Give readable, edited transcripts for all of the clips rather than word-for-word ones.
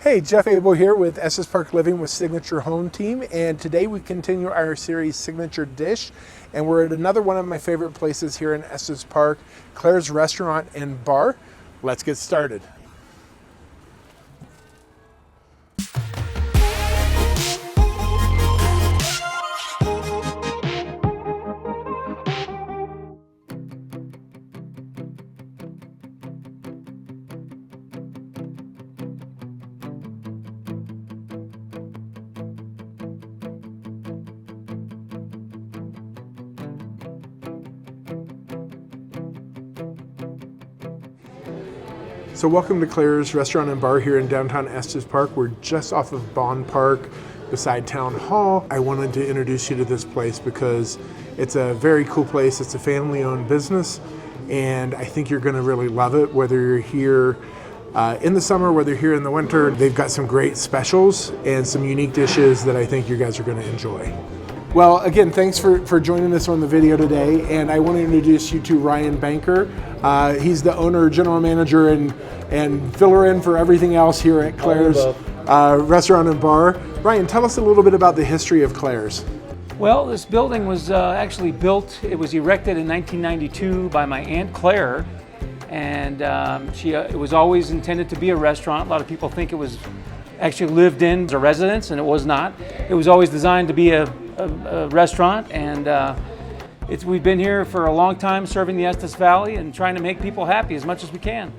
Hey, Jeff Abel here with Estes Park Living with Signature Home Team, and today we continue our series Signature Dish, and we're at another one of my favorite places here in Estes Park, Claire's Restaurant and Bar. Let's get started. So welcome to Claire's Restaurant and Bar here in downtown Estes Park. We're just off of Bond Park beside Town Hall. I wanted to introduce you to this place because it's a very cool place. It's a family-owned business, and I think you're going to really love it, whether you're here in the summer, whether you're here in the winter. They've got some great specials and some unique dishes that I think you guys are going to enjoy. Well, again, thanks for joining us on the video today, and I want to introduce you to Ryan Banker. He's the owner, general manager, and filler in for everything else here at Claire's Restaurant and Bar. Ryan, tell us a little bit about the history of Claire's. Well, this building was actually built, it was erected in 1992 by my Aunt Claire, and it was always intended to be a restaurant. A lot of people think it was actually lived in as a residence, and it was not. It was always designed to be a restaurant, and we've been here for a long time serving the Estes Valley and trying to make people happy as much as we can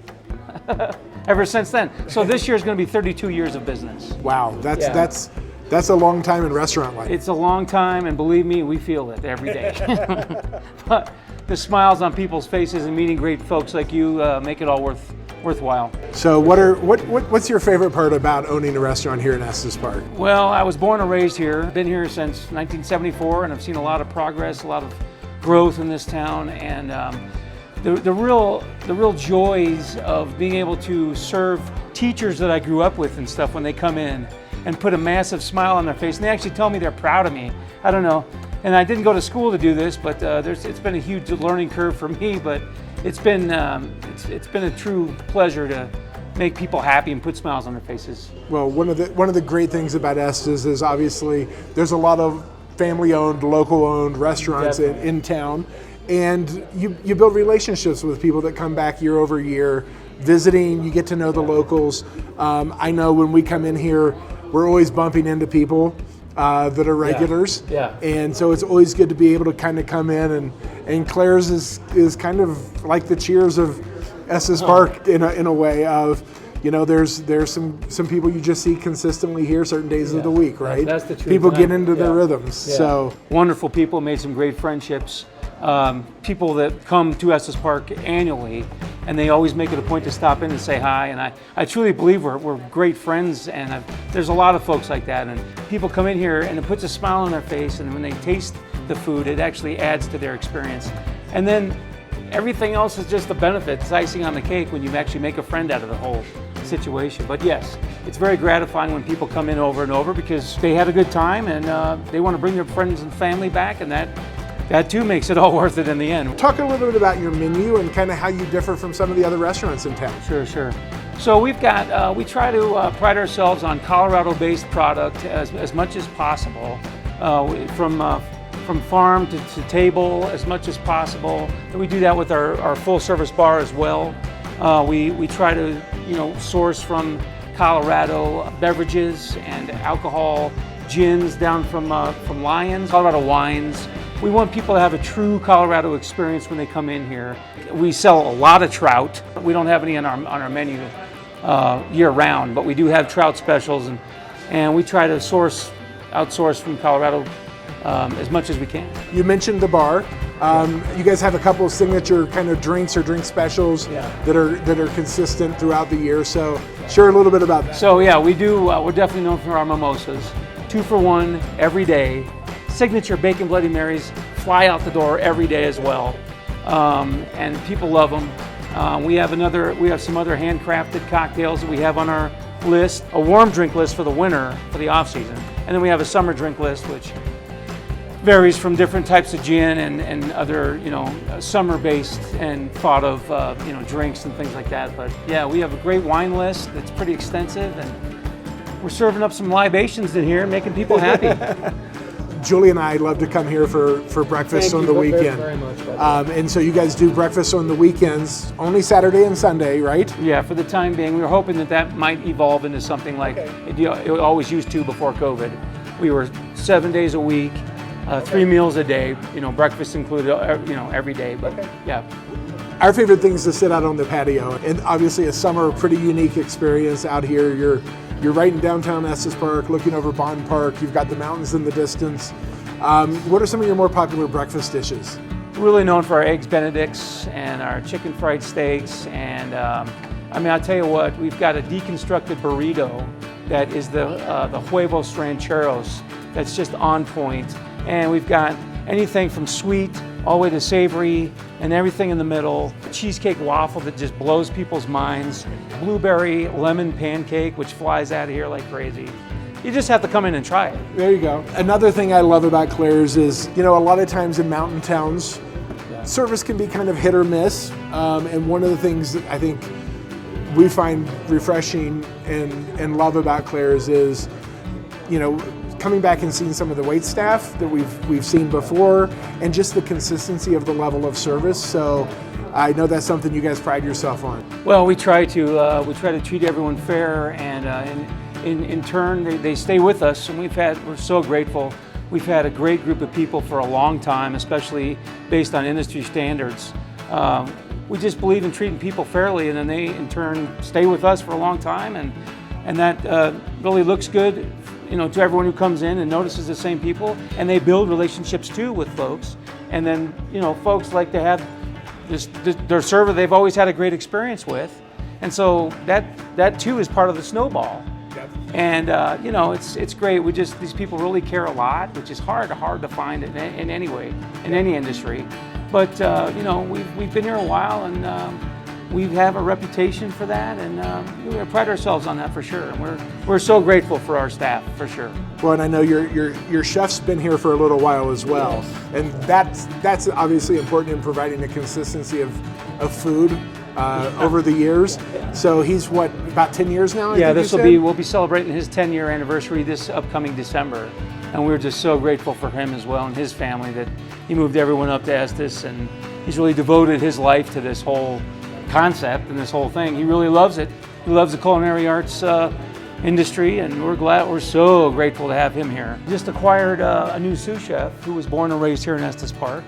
ever since then. So this year is going to be 32 years of business. Wow, that's a long time in restaurant life. It's a long time, and believe me, we feel it every day. But the smiles on people's faces and meeting great folks like you make it all worthwhile. So what's your favorite part about owning a restaurant here in Estes Park? Well, I was born and raised here. Been here since 1974, and I've seen a lot of progress, a lot of growth in this town, and the real joys of being able to serve teachers that I grew up with and stuff when they come in and put a massive smile on their face, and they actually tell me they're proud of me. I don't know, and I didn't go to school to do this, but it's been a huge learning curve for me, but it's been a true pleasure to make people happy and put smiles on their faces. Well, one of the great things about Estes is obviously there's a lot of family-owned, local-owned restaurants in town, and you build relationships with people that come back year over year, visiting. You get to know the locals. I know when we come in here, we're always bumping into people that are regulars, and so it's always good to be able to kind of come in, and Claire's is kind of like the Cheers of Estes Park in a way of, you know, there's some people you just see consistently here certain days of the week, right? That's the truth. People get into their rhythms. So wonderful people, made some great friendships. People that come to Estes Park annually, and they always make it a point to stop in and say hi, and I truly believe we're great friends, and there's a lot of folks like that, and people come in here and it puts a smile on their face, and when they taste the food, it actually adds to their experience. And then everything else is just the benefit. It's icing on the cake when you actually make a friend out of the whole situation. But yes, it's very gratifying when people come in over and over because they had a good time, and they want to bring their friends and family back, and that too makes it all worth it in the end. Talk a little bit about your menu and kind of how you differ from some of the other restaurants in town. Sure. So we try to pride ourselves on Colorado-based product as much as possible, from farm to table as much as possible. And we do that with our full-service bar as well. We try to source from Colorado beverages and alcohol, gins down from Lyons, Colorado wines. We want people to have a true Colorado experience when they come in here. We sell a lot of trout. We don't have any on our menu year round, but we do have trout specials, and we try to outsource from Colorado as much as we can. You mentioned the bar. You guys have a couple of signature kind of drinks or drink specials that are consistent throughout the year. So share a little bit about that. So yeah, we do. We're definitely known for our mimosas. 2 for $1 every day. Signature bacon Bloody Marys fly out the door every day as well, and people love them. We have some other handcrafted cocktails that we have on our list. A warm drink list for the winter, for the off season, and then we have a summer drink list, which varies from different types of gin and other, summer-based and thought of, drinks and things like that. But yeah, we have a great wine list that's pretty extensive, we're serving up some libations in here, making people happy. Julie and I love to come here for breakfast on the weekend. Very much, and so you guys do breakfast on the weekends, only Saturday and Sunday, right? yeah, for the time being, we were hoping that might evolve into something like it always used to before COVID. We were 7 days a week, 3 meals a day, breakfast included, every day. But yeah. Our favorite thing is to sit out on the patio, and obviously a summer, pretty unique experience out here. You're right in downtown Estes Park, looking over Bond Park. You've got the mountains in the distance. What are some of your more popular breakfast dishes? We're really known for our eggs Benedicts and our chicken fried steaks. And I'll tell you what, we've got a deconstructed burrito that is the huevos rancheros. That's just on point. And we've got anything from sweet all the way to savory and everything in the middle. Cheesecake waffle that just blows people's minds. Blueberry lemon pancake, which flies out of here like crazy. You just have to come in and try it. There you go. Another thing I love about Claire's is, a lot of times in mountain towns, service can be kind of hit or miss. And one of the things that I think we find refreshing and love about Claire's is, coming back and seeing some of the wait staff that we've seen before, and just the consistency of the level of service. So I know that's something you guys pride yourself on. Well, we try to treat everyone fair, and in turn they stay with us, and we're so grateful. We've had a great group of people for a long time, especially based on industry standards. We just believe in treating people fairly, and then they in turn stay with us for a long time, and that really looks good, to everyone who comes in and notices the same people, and they build relationships too with folks. And then, folks like to have their server they've always had a great experience with, and so that too is part of the snowball. Yep. And it's great. These people really care a lot, which is hard to find in any way, in any industry. But we've been here a while, and we have a reputation for that, and we pride ourselves on that for sure. And we're so grateful for our staff, for sure. Well, and I know your chef's been here for a little while as well, and that's obviously important in providing a consistency of food over the years. So he's about 10 years now? We'll be celebrating his 10-year anniversary this upcoming December, and we're just so grateful for him as well and his family that he moved everyone up to Estes, and he's really devoted his life to this whole concept and this whole thing. He really loves it. He loves the culinary arts industry, and we're so grateful to have him here. Just acquired a new sous chef who was born and raised here in Estes Park,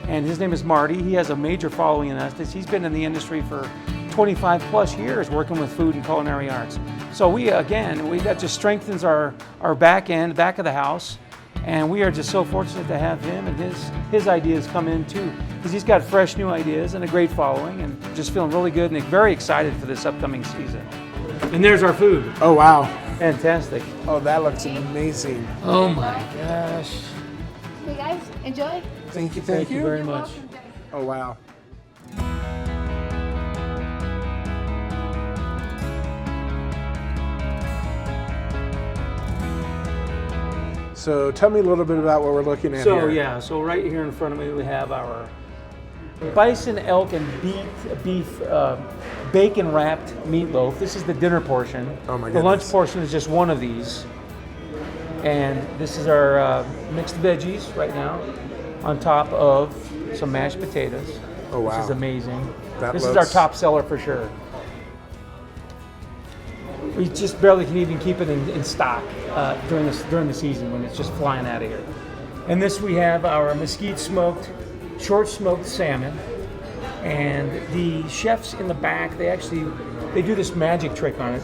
and his name is Marty. He has a major following in Estes. He's been in the industry for 25 plus years working with food and culinary arts. So that just strengthens our back of the house. And we are just so fortunate to have him and his ideas come in too, because he's got fresh new ideas and a great following, and just feeling really good and very excited for this upcoming season. And there's our food. Oh, wow. Fantastic. Oh, that looks amazing. Oh my gosh. Hey guys, enjoy. Thank you. Thank you very much. Oh, wow. So tell me a little bit about what we're looking at here. So right here in front of me we have our bison, elk, and beef bacon wrapped meatloaf. This is the dinner portion. Oh my goodness. The lunch portion is just one of these. And this is our mixed veggies right now on top of some mashed potatoes. Oh wow. This is amazing. This looks... is our top seller for sure. We just barely can even keep it in stock during the season when it's just flying out of here. And this we have our mesquite smoked, short smoked salmon. And the chefs in the back, they do this magic trick on it.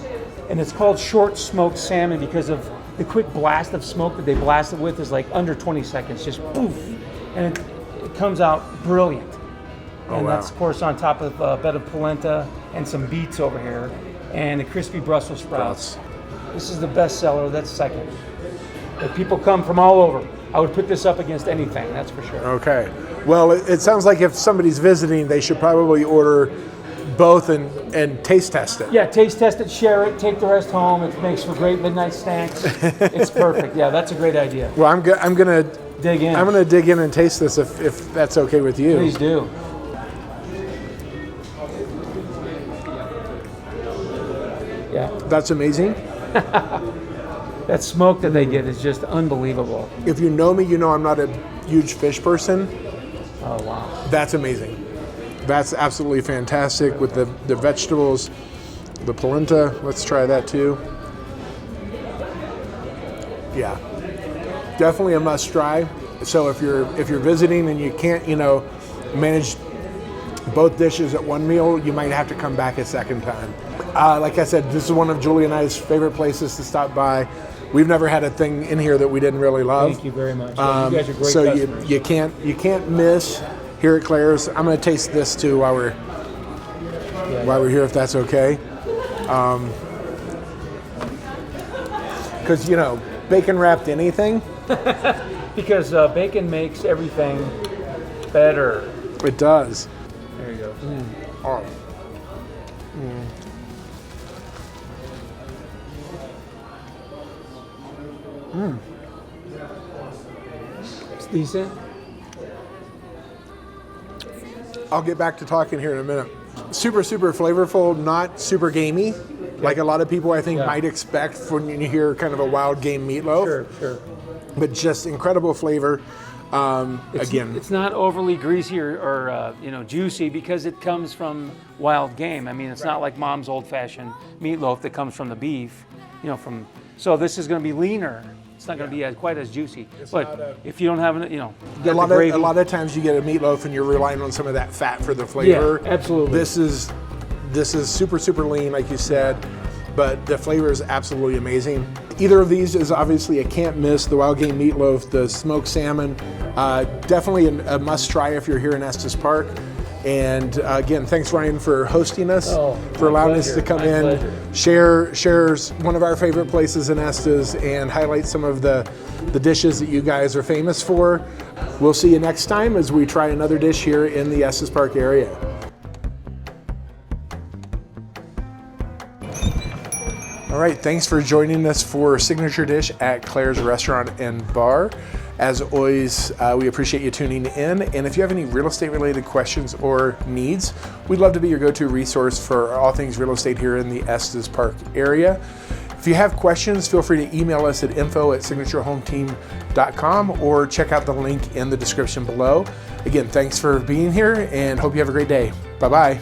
And it's called short smoked salmon because of the quick blast of smoke that they blast it with is like under 20 seconds, just poof. And it comes out brilliant. Oh, and wow. that's of course on top of a bed of polenta and some beets over here. And the crispy Brussels sprouts. This is the best seller, that's second. But people come from all over. I would put this up against anything, that's for sure. Okay. Well, it sounds like if somebody's visiting, they should probably order both and taste test it. Yeah, taste test it, share it, take the rest home. It makes for great midnight snacks. It's perfect. Yeah, that's a great idea. Well, I'm gonna dig in. I'm gonna dig in and taste this if that's okay with you. Please do. Yeah. That's amazing. that smoke that they get is just unbelievable. If you know me, you know I'm not a huge fish person. Oh, wow. That's amazing. That's absolutely fantastic with the vegetables, the polenta. Let's try that too. Yeah, definitely a must try. So if you're visiting and you can't, manage both dishes at one meal, you might have to come back a second time. Like I said, this is one of Julie and I's favorite places to stop by. We've never had a thing in here that we didn't really love. Thank you very much. You guys are great So customers. you can't miss here at Claire's. I'm going to taste this too while we're here, if that's okay. Because bacon wrapped anything. Because bacon makes everything better. It does. There you go. Oh. It's decent. I'll get back to talking here in a minute. Super, super flavorful, not super gamey, like a lot of people I think might expect when you hear kind of a wild game meatloaf. Sure. But just incredible flavor. It's not overly greasy or juicy because it comes from wild game. I mean, it's not like mom's old-fashioned meatloaf that comes from the beef, So this is going to be leaner. It's not going to be quite as juicy. But if you don't have it, a lot of times you get a meatloaf and you're relying on some of that fat for the flavor. Yeah, absolutely. This is super, super lean, like you said, but the flavor is absolutely amazing. Either of these is obviously a can't miss. The wild game meatloaf, the smoked salmon, definitely a must try if you're here in Estes Park. And again, thanks Ryan for hosting us, for allowing us to come in, share one of our favorite places in Estes and highlight some of the dishes that you guys are famous for. We'll see you next time as we try another dish here in the Estes Park area. All right, thanks for joining us for Signature Dish at Claire's Restaurant and Bar. As always, we appreciate you tuning in. And if you have any real estate related questions or needs, we'd love to be your go-to resource for all things real estate here in the Estes Park area. If you have questions, feel free to email us at info@signaturehometeam.com or check out the link in the description below. Again, thanks for being here and hope you have a great day. Bye-bye.